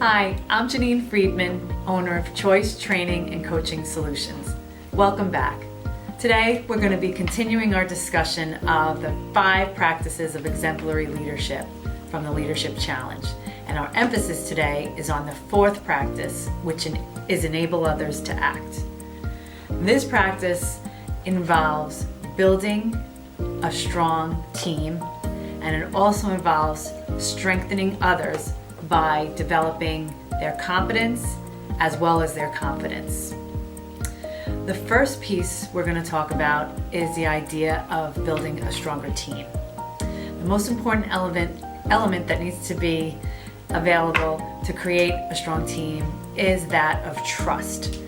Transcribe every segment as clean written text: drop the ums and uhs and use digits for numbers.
Hi, I'm Janine Friedman, owner of Choice Training and Coaching Solutions. Welcome back. Today, we're going to be continuing our discussion of the 5 practices of exemplary leadership from the Leadership Challenge. And our emphasis today is on the 4th practice, which is enable others to act. This practice involves building a strong team, and it also involves strengthening others by developing their competence as well as their confidence. The first piece we're going to talk about is the idea of building a stronger team. The most important element that needs to be available to create a strong team is that of trust.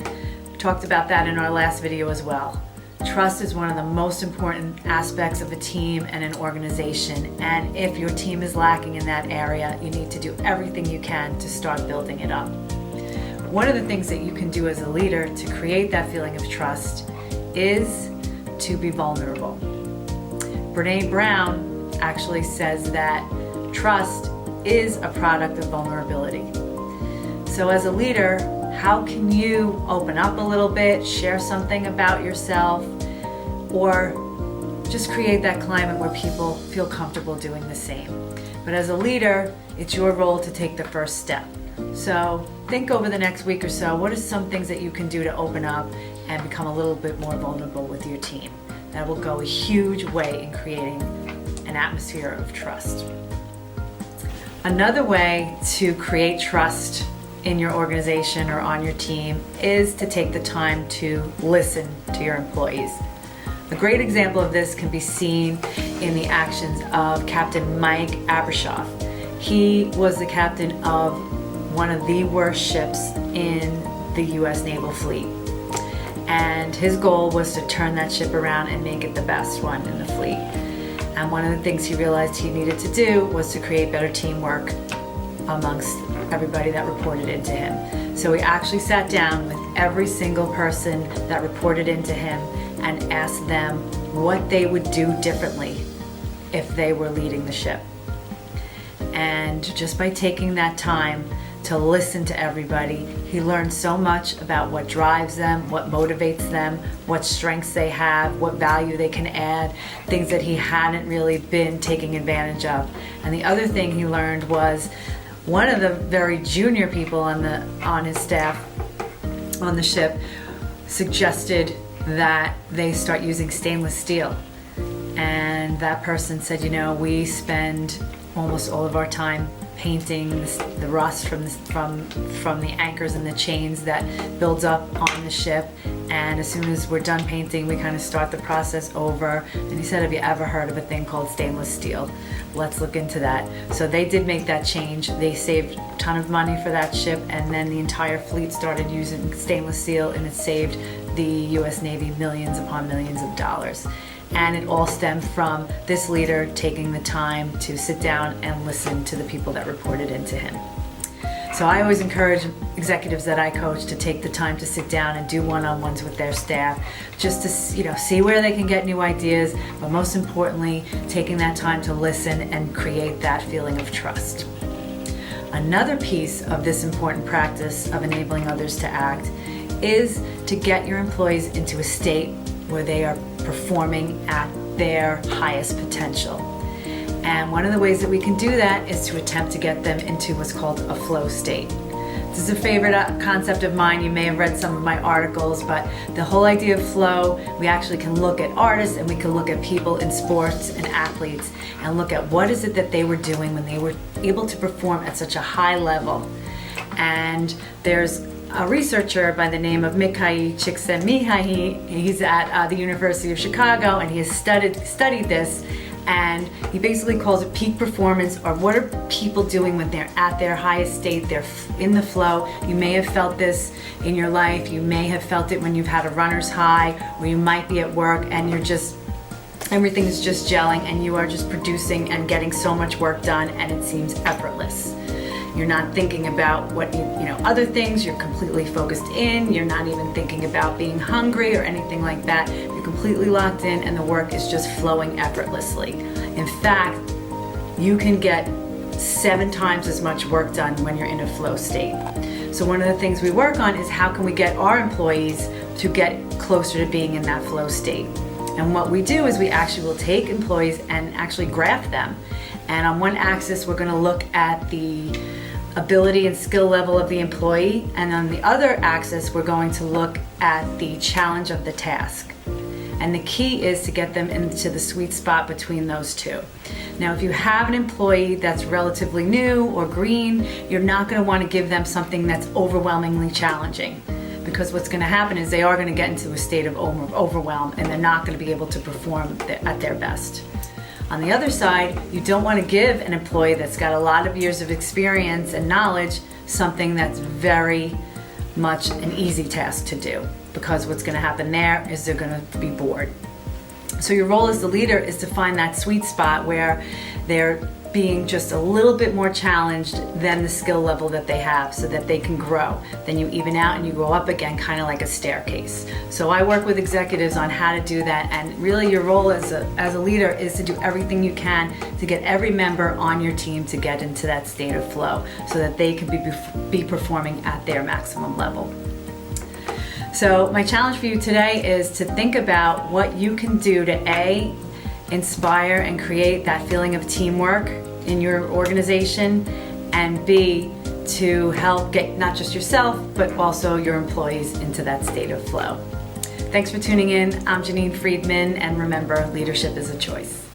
We talked about that in our last video as well. Trust is one of the most important aspects of a team and an organization, and if your team is lacking in that area, you need to do everything you can to start building it up. One of the things that you can do as a leader to create that feeling of trust is to be vulnerable. Brené Brown actually says that trust is a product of vulnerability. So as a leader, how can you open up a little bit, share something about yourself, or just create that climate where people feel comfortable doing the same? But as a leader, it's your role to take the first step. So think over the next week or so, what are some things that you can do to open up and become a little bit more vulnerable with your team? That will go a huge way in creating an atmosphere of trust. Another way to create trust in your organization or on your team is to take the time to listen to your employees. A great example of this can be seen in the actions of Captain Mike Abrashoff. He was the captain of one of the worst ships in the U.S. Naval Fleet. And his goal was to turn that ship around and make it the best one in the fleet. And one of the things he realized he needed to do was to create better teamwork amongst everybody that reported into him. So he actually sat down with every single person that reported into him and asked them what they would do differently if they were leading the ship. And just by taking that time to listen to everybody, he learned so much about what drives them, what motivates them, what strengths they have, what value they can add, things that he hadn't really been taking advantage of. And the other thing he learned was one of the very junior people on his staff on the ship suggested that they start using stainless steel. And that person said, we spend almost all of our time painting the rust from the anchors and the chains that builds up on the ship, and as soon as we're done painting, we kind of start the process over. And he said, have you ever heard of a thing called stainless steel? Let's look into that. So they did make that change. They saved a ton of money for that ship, and then the entire fleet started using stainless steel, and it saved the U.S. Navy millions upon millions of dollars. And it all stemmed from this leader taking the time to sit down and listen to the people that reported into him. So I always encourage executives that I coach to take the time to sit down and do one-on-ones with their staff, just to see where they can get new ideas, but most importantly, taking that time to listen and create that feeling of trust. Another piece of this important practice of enabling others to act is to get your employees into a state where they are performing at their highest potential. And one of the ways that we can do that is to attempt to get them into what's called a flow state. This is a favorite concept of mine. You may have read some of my articles, but the whole idea of flow, we actually can look at artists and we can look at people in sports and athletes and look at what is it that they were doing when they were able to perform at such a high level. And there's a researcher by the name of Mihaly Csikszentmihalyi. He's at the University of Chicago, and he has studied this, and he basically calls it peak performance, or what are people doing when they're at their highest state, they're in the flow. You may have felt this in your life. You may have felt it when you've had a runner's high, or you might be at work and everything is just gelling, and you are just producing and getting so much work done, and it seems effortless. You're not thinking about what other things. You're completely focused in. You're not even thinking about being hungry or anything like that. You're completely locked in, and the work is just flowing effortlessly. In fact, you can get 7 times as much work done when you're in a flow state. So one of the things we work on is how can we get our employees to get closer to being in that flow state. And what we do is we actually will take employees and actually graph them. And on one axis, we're going to look at the ability and skill level of the employee. And on the other axis, we're going to look at the challenge of the task. And the key is to get them into the sweet spot between those two. Now, if you have an employee that's relatively new or green, you're not going to want to give them something that's overwhelmingly challenging, because what's going to happen is they are going to get into a state of overwhelm and they're not going to be able to perform at their best. On the other side, you don't want to give an employee that's got a lot of years of experience and knowledge something that's very much an easy task to do, because what's going to happen there is they're going to be bored. So your role as the leader is to find that sweet spot where they're being just a little bit more challenged than the skill level that they have, so that they can grow. Then you even out and you go up again, kind of like a staircase. So I work with executives on how to do that, and really your role as a leader is to do everything you can to get every member on your team to get into that state of flow so that they can be performing at their maximum level. So my challenge for you today is to think about what you can do to A, inspire and create that feeling of teamwork in your organization, and B, to help get not just yourself, but also your employees into that state of flow. Thanks for tuning in. I'm Janine Friedman, and remember, leadership is a choice.